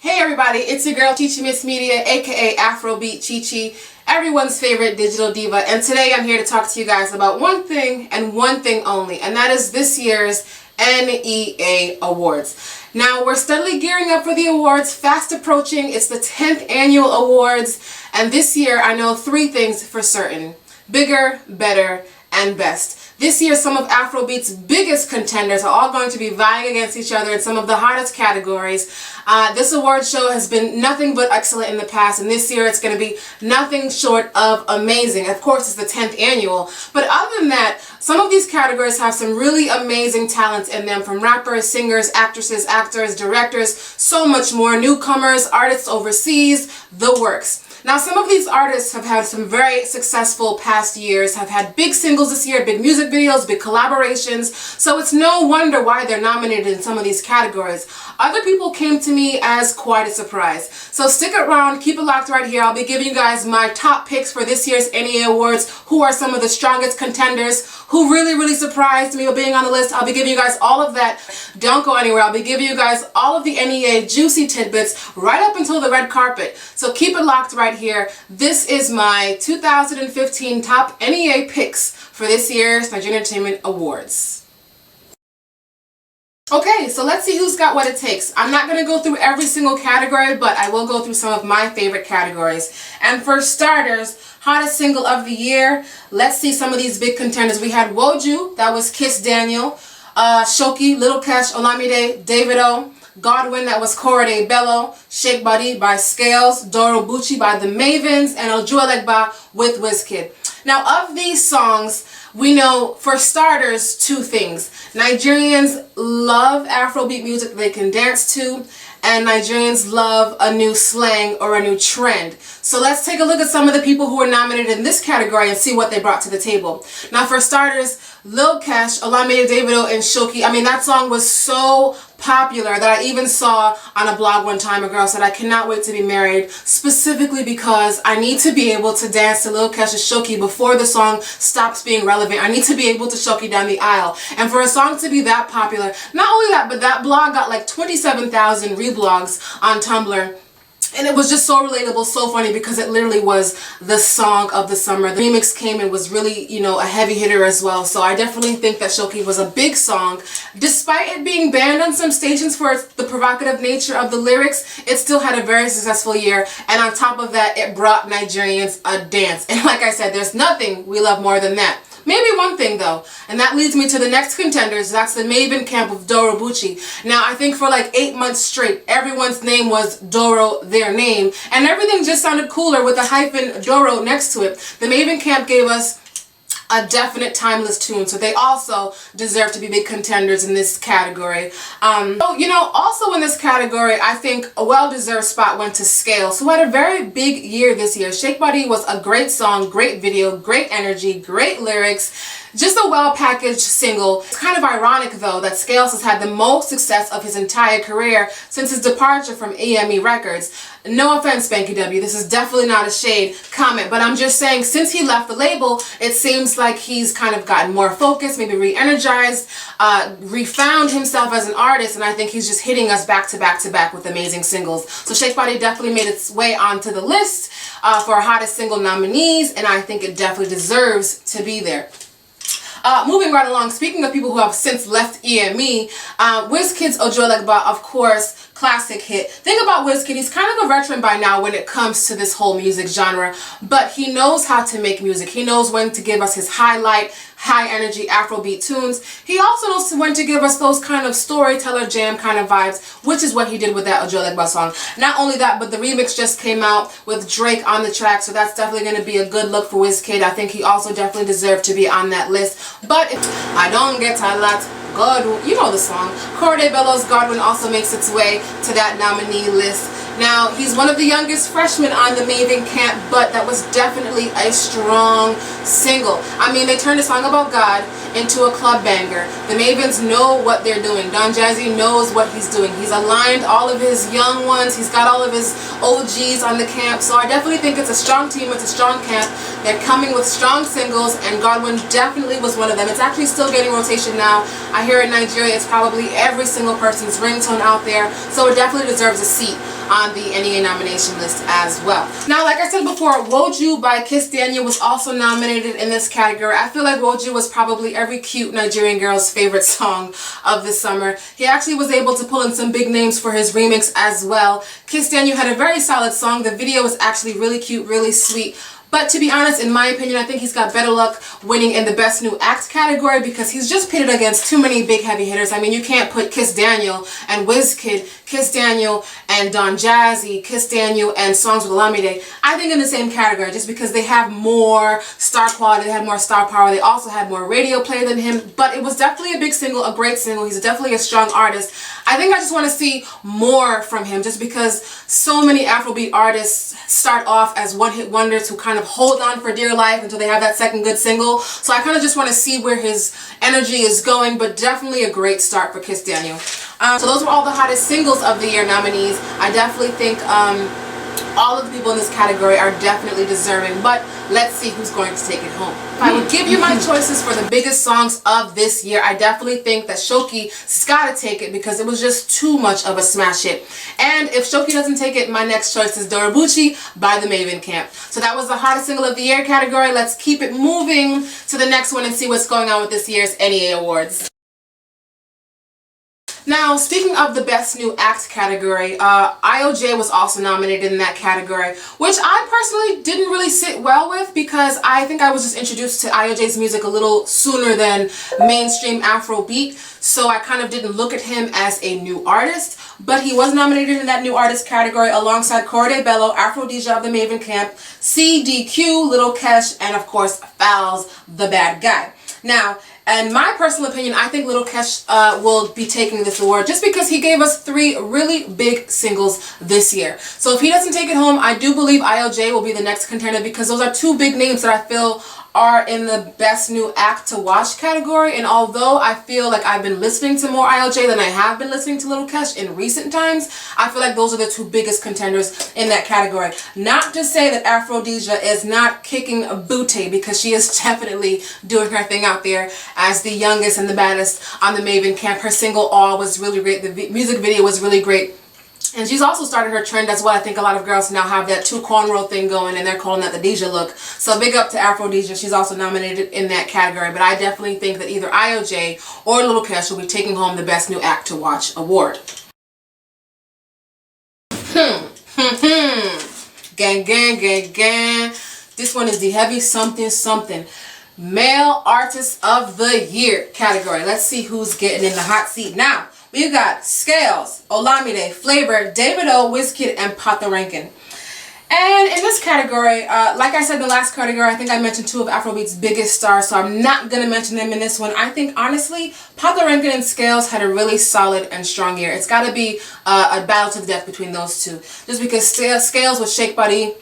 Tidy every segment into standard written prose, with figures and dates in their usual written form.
Hey everybody, it's your girl ChiChiMsMedia, aka AfroBeat ChiChi, everyone's favorite digital diva, and today I'm here to talk to you guys about one thing and one thing only, and that is this year's NEA Awards. Now we're steadily gearing up for the awards, fast approaching. It's the 10th annual awards, and this year I know three things for certain: bigger, better, and best. This year, some of AfroBeat's biggest contenders are all going to be vying against each other in some of the hottest categories. This award show has been nothing but excellent in the past, and this year it's going to be nothing short of amazing. Of course, it's the 10th annual, but other than that, some of these categories have some really amazing talents in them, from rappers, singers, actresses, actors, directors, so much more, newcomers, artists overseas, the works. Now, some of these artists have had some very successful past years, have had big singles this year, big music videos, big collaborations, so it's no wonder why they're nominated in some of these categories. Other people came to me as quite a surprise. So stick around, keep it locked right here. I'll be giving you guys my top picks for this year's NEA Awards, who are some of the strongest contenders, who really surprised me with being on the list. I'll be giving you guys all of that. Don't go anywhere. I'll be giving you guys all of the NEA juicy tidbits right up until the red carpet. So keep it locked right here. This is my 2015 top NEA picks for this year's Nigerian Entertainment Awards. Okay, so let's see who's got what it takes. I'm not going to go through every single category, but I will go through some of my favorite categories. And for starters, hottest single of the year, let's see some of these big contenders. We had Woju, that was Kiss Daniel, Shoki, Little Cash, Olamide, Davido, Godwin, that was Korede Bello, Shake Body by Scales, Doro Bucci by the Mavens, and Ojuelegba with Wizkid. Now, of these songs, we know, for starters, two things. Nigerians love Afrobeat music they can dance to, and Nigerians love a new slang or a new trend. So let's take a look at some of the people who were nominated in this category and see what they brought to the table. Now, for starters, Lil Cash, Olamide, Davido, and Shoki. I mean, that song was so popular that I even saw on a blog one time a girl said, "I cannot wait to be married, specifically because I need to be able to dance to Lil Cash's Shoki before the song stops being relevant. I need to be able to Shoki down the aisle." And for a song to be that popular, not only that, but that blog got like 27,000 reblogs on Tumblr. And it was just so relatable, so funny, because it literally was the song of the summer. The remix came and was really, you know, a heavy hitter as well. So I definitely think that Shoki was a big song. Despite it being banned on some stations for the provocative nature of the lyrics, it still had a very successful year. And on top of that, it brought Nigerians a dance. And like I said, there's nothing we love more than that. Maybe one thing though, and that leads me to the next contenders. That's the Maven camp of Doro Bucci. Now, I think for like 8 months straight, everyone's name was Doro, their name, and everything just sounded cooler with a hyphen Doro next to it. The Maven camp gave us a definite timeless tune, so they also deserve to be big contenders in this category. Also in this category, I think a well-deserved spot went to Scales, who had a very big year this year. Shake Body was a great song, great video, great energy, great lyrics. Just a well-packaged single. It's kind of ironic, though, that Scales has had the most success of his entire career since his departure from EME Records. No offense, Spanky W, this is definitely not a shade comment, but I'm just saying, since he left the label, it seems like he's kind of gotten more focused, maybe re-energized, refound himself as an artist, and I think he's just hitting us back to back to back with amazing singles. So Shake Body definitely made its way onto the list for hottest single nominees, and I think it definitely deserves to be there. Moving right along, speaking of people who have since left EME, Wizkid's Ojuelegba, of course, classic hit. Think about Wizkid, he's kind of a veteran by now when it comes to this whole music genre, but he knows how to make music. He knows when to give us his highlight, high energy Afrobeat tunes. He also knows when to give us those kind of storyteller jam kind of vibes, which is what he did with that Ojuelegba song. Not only that, but the remix just came out with Drake on the track, so that's definitely going to be a good look for Wizkid. I think he also definitely deserved to be on that list. But if I don't get a lot, God, you know the song. Korede Bello's Godwin also makes its way to that nominee list. Now, he's one of the youngest freshmen on the Maven camp, but that was definitely a strong single. I mean, they turned a song about God into a club banger. The Mavens know what they're doing. Don Jazzy knows what he's doing. He's aligned all of his young ones. He's got all of his OGs on the camp. So I definitely think it's a strong team. It's a strong camp. They're coming with strong singles, and Godwin definitely was one of them. It's actually still getting rotation now. I hear in Nigeria it's probably every single person's ringtone out there, so it definitely deserves a seat on the NEA nomination list as well. Now, like I said before, Woju by Kiss Daniel was also nominated in this category. I feel like Woju was probably every cute Nigerian girl's favorite song of the summer. He actually was able to pull in some big names for his remix as well. Kiss Daniel had a very solid song. The video was actually really cute, really sweet. But to be honest, in my opinion, I think he's got better luck winning in the Best New Act category because he's just pitted against too many big heavy hitters. I mean, you can't put Kiss Daniel and Wizkid, Kiss Daniel and Don Jazzy, Kiss Daniel and Songs with Olamide, I think in the same category just because they have more star quality, they had more star power, they also had more radio play than him. But it was definitely a big single, a great single. He's definitely a strong artist. I think I just want to see more from him just because so many Afrobeat artists start off as one-hit wonders who kind of hold on for dear life until they have that second good single. So I kind of just want to see where his energy is going, but definitely a great start for Kiss Daniel. So those were all the hottest singles of the year nominees. I definitely think all of the people in this category are definitely deserving, but let's see who's going to take it home. If I would give you my choices for the biggest songs of this year, I definitely think that Shoki's got to take it because it was just too much of a smash hit. And if Shoki doesn't take it, my next choice is Dorobuchi by the Maven Camp. So that was the hottest single of the year category. Let's keep it moving to the next one and see what's going on with this year's NEA Awards. Now, speaking of the Best New Act category, IOJ was also nominated in that category, which I personally didn't really sit well with because I think I was just introduced to IOJ's music a little sooner than mainstream Afrobeat, so I kind of didn't look at him as a new artist, but he was nominated in that new artist category alongside Corday Bello, Aphrodisia of the Maven Camp, CDQ, Little Kesh, and of course, Fowls, the Bad Guy. Now, in my personal opinion, I think Little Kesh will be taking this award just because he gave us 3 really big singles this year. So if he doesn't take it home, I do believe IOJ will be the next contender because those are 2 big names that I feel are in the Best New Act to Watch category. And although I feel like I've been listening to more IOJ than I have been listening to Little Kesh in recent times, I feel like those are the 2 biggest contenders in that category. Not to say that Aphrodisia is not kicking a booty because she is definitely doing her thing out there as the youngest and the baddest on the Maven Camp. Her single All was really great. The music video was really great. And she's also started her trend as well. I think a lot of girls now have that 2 cornrow thing going and they're calling that the Deja look. So big up to Aphrodisia. She's also nominated in that category. But I definitely think that either IOJ or Little Kesh will be taking home the Best New Act to Watch award. Gang, gang, gang, gang. This one is the Heavy Something Something Male Artist of the Year category. Let's see who's getting in the hot seat now. We've got Scales, Olamide, Flavor, Davido, Wizkid, and Pata Rankin. And in this category, like I said in the last category, I think I mentioned 2 of Afrobeat's biggest stars, so I'm not going to mention them in this one. I think, honestly, Pata Rankin and Scales had a really solid and strong year. It's got to be a battle to the death between those 2. Just because Scales with Shake Body,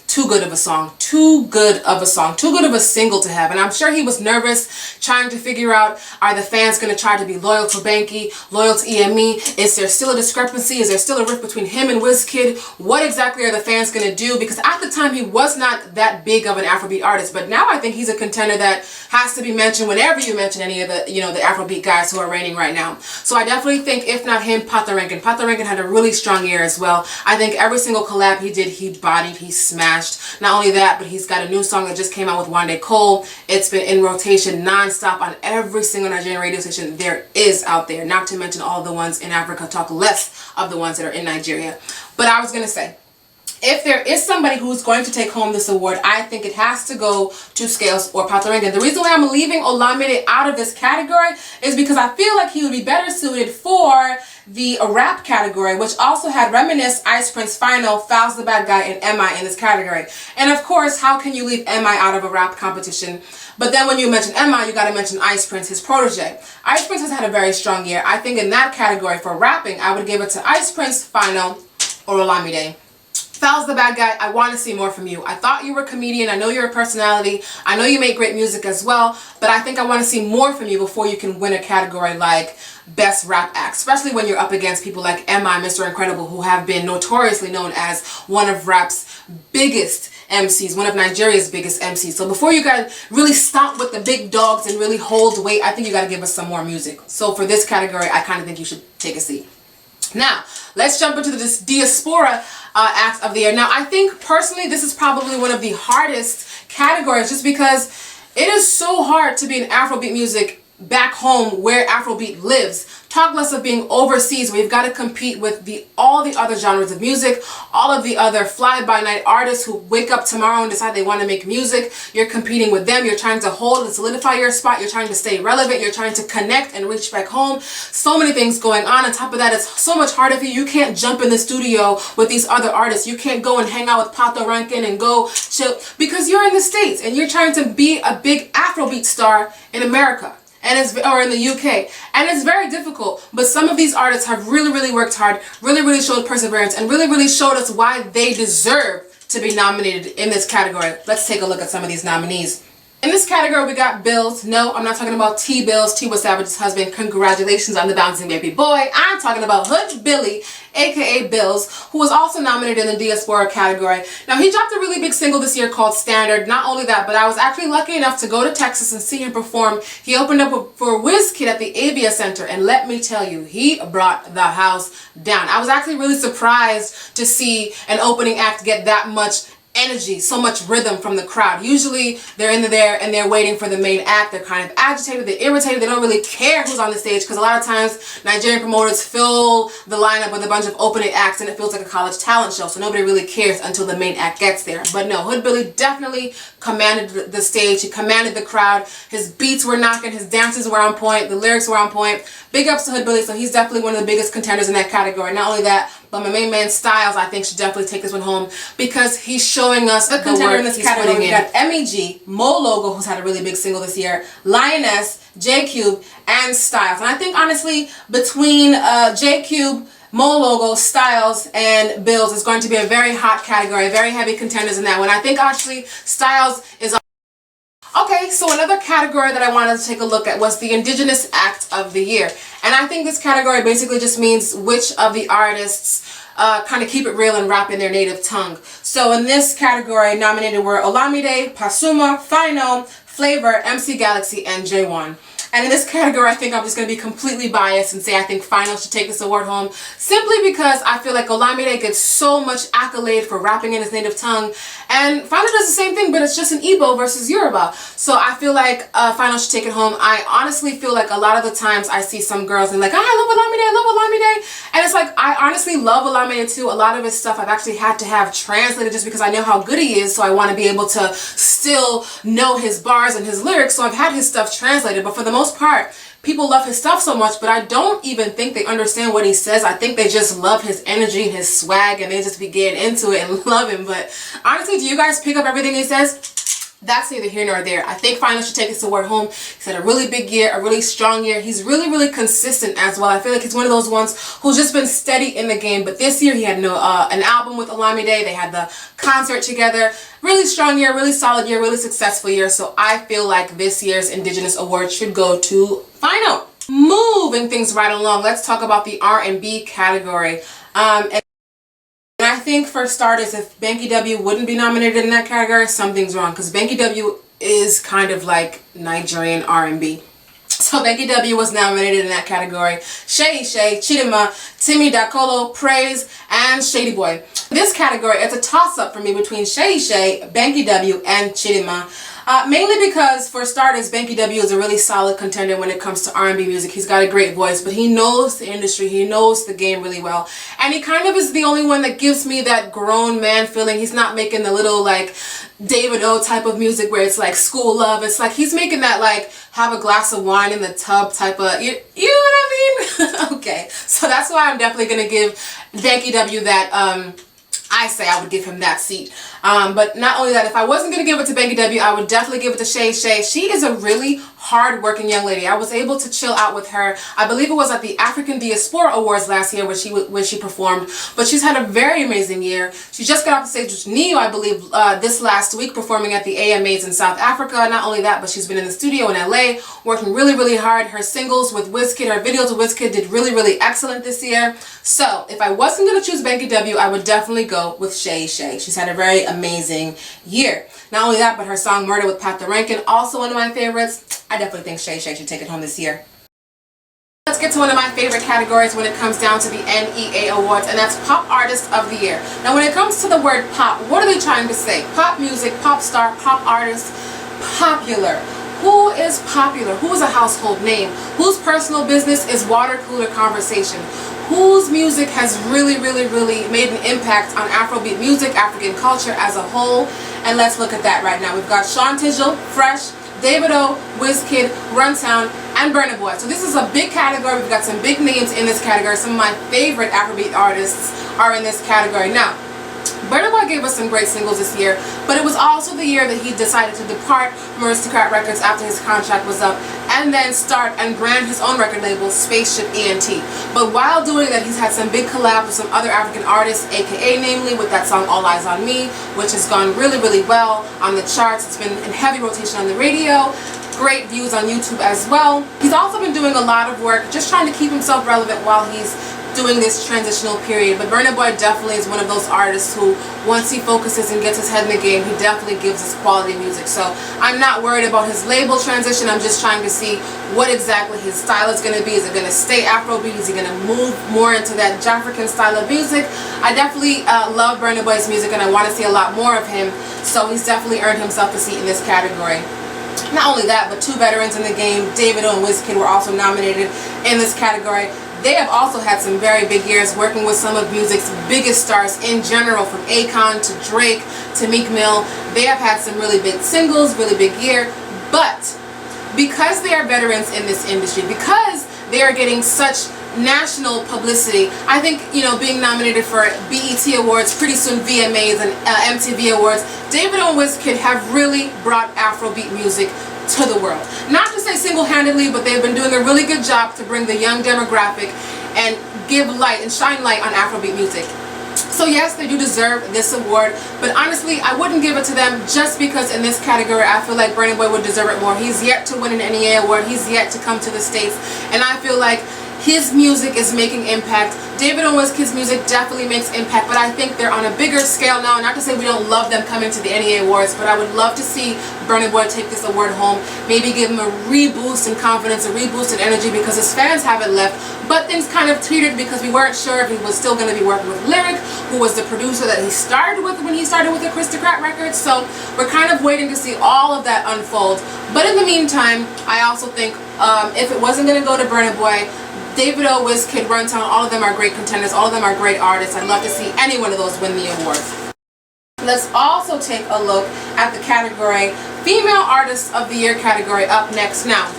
too good of a song, too good of a song, too good of a single to have. And I'm sure he was nervous trying to figure out, are the fans going to try to be loyal to Banky, loyal to EME? Is there still a discrepancy? Is there still a rift between him and Wizkid? What exactly are the fans going to do? Because at the time he was not that big of an Afrobeat artist, but now I think he's a contender that has to be mentioned whenever you mention any of the, the Afrobeat guys who are reigning right now. So I definitely think, if not him, Pata Rankin. Pata Rankin had a really strong year as well. I think every single collab he did, he bodied, he smashed. Not only that, but he's got a new song that just came out with Wande Cole. It's been in rotation non-stop on every single Nigerian radio station there is out there. Not to mention all the ones in Africa, talk less of the ones that are in Nigeria. But I was going to say, if there is somebody who's going to take home this award, I think it has to go to Scales or Pata Rankin. The reason why I'm leaving Olamide out of this category is because I feel like he would be better suited for the rap category, which also had Reminisce, Ice Prince, Final, Fowls the Bad Guy, and MI in this category. And of course, how can you leave MI out of a rap competition? But then when you mention MI, you got to mention Ice Prince, his protege. Ice Prince has had a very strong year. I think in that category for rapping, I would give it to Ice Prince, Final, or Olamide. Fowls the Bad Guy, I want to see more from you. I thought you were a comedian. I know you're a personality. I know you make great music as well. But I think I want to see more from you before you can win a category like Best Rap Act. Especially when you're up against people like MI, Mr. Incredible, who have been notoriously known as one of rap's biggest MCs, one of Nigeria's biggest MCs. So before you guys really stomp with the big dogs and really hold weight, I think you got to give us some more music. So for this category, I kind of think you should take a seat. Now, let's jump into this diaspora act of the year. Now, I think personally this is probably one of the hardest categories just because it is so hard to be in Afrobeat music back home where Afrobeat lives. Talk less of being overseas where you've got to compete with all the other genres of music, all of the other fly-by-night artists who wake up tomorrow and decide they want to make music. You're competing with them. You're trying to hold and solidify your spot. You're trying to stay relevant. You're trying to connect and reach back home. So many things going on. On top of that, it's so much harder for you. You can't jump in the studio with these other artists. You can't go and hang out with Pato Rankin and go chill because you're in the States and you're trying to be a big Afrobeat star in America. Or in the UK, and it's very difficult, but some of these artists have really worked hard, really showed perseverance, and really showed us why they deserve to be nominated in this category. Let's take a look at some of these nominees. In this category, we got Bills. No, I'm not talking about T Bills. T was Savage's husband. Congratulations on the bouncing baby boy. I'm talking about Hood Billy, aka Bills, who was also nominated in the Diaspora category. Now, he dropped a really big single this year called Standard. Not only that, but I was actually lucky enough to go to Texas and see him perform. He opened up for WizKid at the Avia Center, and let me tell you, he brought the house down. I was actually really surprised to see an opening act get that much energy, so much rhythm from the crowd. Usually they're in there and they're waiting for the main act. They're kind of agitated, they're irritated, they don't really care who's on the stage because a lot of times Nigerian promoters fill the lineup with a bunch of opening acts and it feels like a college talent show, so nobody really cares until the main act gets there. But no, Hood Billy definitely commanded the stage. He commanded the crowd. His beats were knocking, his dances were on point, the lyrics were on point. Big ups to Hood Billy, so he's definitely one of the biggest contenders in that category. Not only that, but my main man Styles, I think, should definitely take this one home because he's showing us the contender in this category. We got MEG, Mo Logo, who's had a really big single this year, Lioness, J Cube, and Styles. And I think honestly, between J Cube, Mo Logo, Styles, and Bills is going to be a very hot category, very heavy contenders in that one. I think actually Styles is. Okay, so another category that I wanted to take a look at was the Indigenous Act of the Year. And I think this category basically just means which of the artists kind of keep it real and rap in their native tongue. So in this category, nominated were Olamide, Pasuma, Fino, Flavor, MC Galaxy, and J1. And in this category, I think I'm just going to be completely biased and say I think Fino should take this award home simply because I feel like Olamide gets so much accolade for rapping in his native tongue, and Fino does the same thing, but it's just an Igbo versus Yoruba. So I feel like Fino should take it home. I honestly feel like a lot of the times I see some girls and like, I love Olamide, and it's like, I honestly love Olamide too. A lot of his stuff I've actually had to have translated just because I know how good he is, so I want to be able to still know his bars and his lyrics, so I've had his stuff translated, but for the most part, people love his stuff so much, but I don't even think they understand what he says. I think they just love his energy and his swag, and they just be getting into it and love him. But honestly, do you guys pick up everything he says? That's neither here nor there. I think Fino should take this award home. He's had a really big year, a really strong year. He's really consistent as well. I feel like he's one of those ones who's just been steady in the game. But this year he had an album with Olamide. They had the concert together. Really strong year, really solid year, really successful year. So I feel like this year's Indigenous Award should go to Fino. Moving things right along, let's talk about the R&B category. And I think for starters, if Banky W wouldn't be nominated in that category, something's wrong, because Banky W is kind of like Nigerian R&B. So Banky W was nominated in that category. Shay, Chidima, Timmy Dakolo, Praise, and Shady Boy. This category, it's a toss-up for me between Shay, Banky W, and Chidima. Mainly because, for starters, Banky W is a really solid contender when it comes to R&B music. He's got a great voice, but he knows the industry, he knows the game really well. And he kind of is the only one that gives me that grown man feeling. He's not making the little, like, David O type of music where it's like school love. It's like he's making that, like, have a glass of wine in the tub type of, you know what I mean? Okay, so that's why I'm definitely going to give Banky W that, I say I would give him that seat. But not only that, if I wasn't going to give it to Banky W, I would definitely give it to Shay. She is a really hard-working young lady. I was able to chill out with her. I believe it was at the African Diaspora Awards last year where she performed. But she's had a very amazing year. She just got off the stage with NEA, I believe, this last week, performing at the AMAs in South Africa. Not only that, but she's been in the studio in LA, working really hard. Her singles with WizKid, her videos with WizKid did really excellent this year. So if I wasn't going to choose Banky W, I would definitely go with Shay. She's had a very amazing year. Not only that, but her song Murder with Pato Rankin, also one of my favorites. I definitely think Shay should take it home this year. Let's get to one of my favorite categories when it comes down to the NEA Awards, and that's Pop Artist of the Year. Now when it comes to the word pop, what are they trying to say? Pop music, pop star, pop artist, popular. Who is popular? Who is a household name? Whose personal business is water cooler conversation? Whose music has really made an impact on Afrobeat music, African culture as a whole? And let's look at that right now. We've got Sean Tijjel, Fresh, Davido, Wizkid, Runtown, and Burna Boy. So this is a big category. We've got some big names in this category. Some of my favorite Afrobeat artists are in this category. Now, Burna Boy gave us some great singles this year, but it was also the year that he decided to depart from Aristocrat Records after his contract was up, and then start and brand his own record label, Spaceship ENT. But while doing that, he's had some big collabs with some other African artists, aka namely with that song All Eyes on Me, which has gone really well on the charts. It's been in heavy rotation on the radio. Great views on YouTube as well. He's also been doing a lot of work just trying to keep himself relevant while he's doing this transitional period. But Burna Boy definitely is one of those artists who, once he focuses and gets his head in the game, he definitely gives us quality music. So I'm not worried about his label transition. I'm just trying to see what exactly his style is going to be. Is it going to stay Afrobeat? Is he going to move more into that Jafrican style of music? I definitely love Burna Boy's music, and I want to see a lot more of him. So he's definitely earned himself a seat in this category. Not only that, but two veterans in the game, Davido and Wizkid, were also nominated in this category. They have also had some very big years working with some of music's biggest stars in general, from Akon to Drake to Meek Mill. They have had some really big singles, really big year, but because they are veterans in this industry, because they are getting such national publicity, I think, you know, being nominated for BET Awards, pretty soon VMAs and MTV Awards, Davido and Wizkid have really brought Afrobeat music to the world. Not to say single-handedly, but they've been doing a really good job to bring the young demographic and give light and shine light on Afrobeat music. So yes, they do deserve this award, but honestly, I wouldn't give it to them just because in this category I feel like Burna Boy would deserve it more. He's yet to win an NEA award, he's yet to come to the States, and I feel like his music is making impact. Davido and Wizkid's music definitely makes impact, but I think they're on a bigger scale now. Not to say we don't love them coming to the NEA Awards, but I would love to see Burna Boy take this award home, maybe give him a reboost in confidence, a reboost in energy, because his fans haven't left, but things kind of teetered because we weren't sure if he was still going to be working with Lyric, who was the producer that he started with when he started with Aristocrat Records. So we're kind of waiting to see all of that unfold. But in the meantime, I also think if it wasn't going to go to Burna Boy, Davido, Wizkid, Runtown, all of them are great contenders. All of them are great artists. I'd love to see any one of those win the awards. Let's also take a look at the category Female Artist of the Year category up next. Now,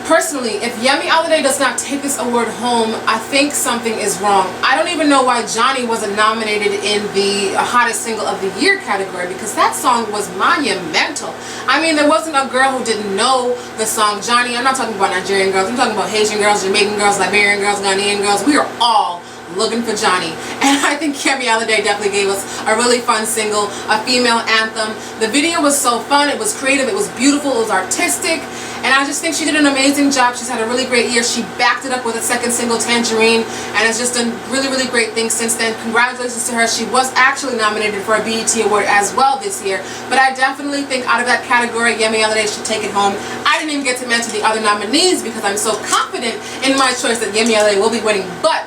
personally, if Yemi Alade does not take this award home, I think something is wrong. I don't even know why Johnny wasn't nominated in the Hottest Single of the Year category, because that song was monumental. I mean, there wasn't a girl who didn't know the song Johnny. I'm not talking about Nigerian girls. I'm talking about Haitian girls, Jamaican girls, Liberian girls, Ghanaian girls. We are all looking for Johnny, and I think Yemi Alade definitely gave us a really fun single, a female anthem. The video was so fun, it was creative, it was beautiful, it was artistic, and I just think she did an amazing job. She's had a really great year. She backed it up with a second single, Tangerine, and has just done really great things since then. Congratulations to her. She was actually nominated for a BET Award as well this year, but I definitely think out of that category, Yemi Alade should take it home. I didn't even get to mention the other nominees because I'm so confident in my choice that Yemi Alade will be winning, but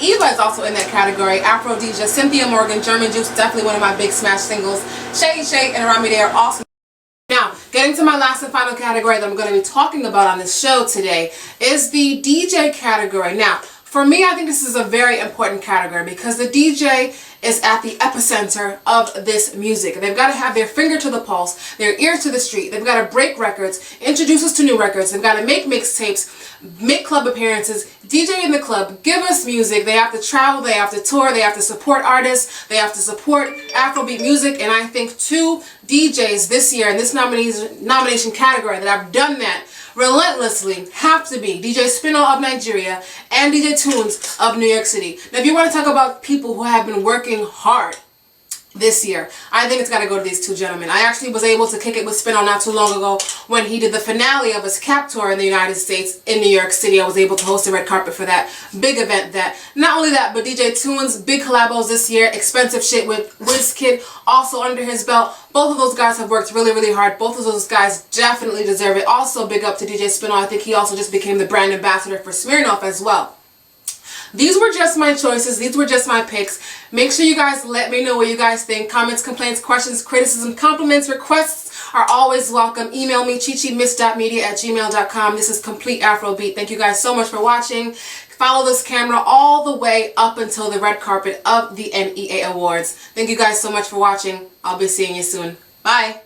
Eva is also in that category. Afro DJ, Cynthia Morgan, German Juice, definitely one of my big smash singles. Shay Shay and Aramide are also. Now, getting to my last and final category that I'm going to be talking about on this show today is the DJ category. Now, for me, I think this is a very important category because the DJ is at the epicenter of this music. They've got to have their finger to the pulse, their ear to the street. They've got to break records, introduce us to new records. They've got to make mixtapes, make club appearances, DJ in the club, give us music. They have to travel, they have to tour, they have to support artists, they have to support Afrobeat music. And I think two DJs this year in this nomination category that have done that relentlessly have to be DJ Spinall of Nigeria and DJ Tunes of New York City. Now, if you want to talk about people who have been working hard this year. I think it's got to go to these two gentlemen. I actually was able to kick it with Spinall not too long ago when he did the finale of his Cap tour in the United States in New York City. I was able to host a red carpet for that big event. That not only that, but DJ Tunes, big collabos this year. Expensive Shit with Wizkid also under his belt. Both of those guys have worked really, really hard. Both of those guys definitely deserve it. Also, big up to DJ Spinall. I think he also just became the brand ambassador for Smirnoff as well. These were just my choices. These were just my picks. Make sure you guys let me know what you guys think. Comments, complaints, questions, criticism, compliments, requests are always welcome. Email me, ChiChiMsMedia@gmail.com. This is Complete AfroBeat. Thank you guys so much for watching. Follow this camera all the way up until the red carpet of the NEA Awards. Thank you guys so much for watching. I'll be seeing you soon. Bye.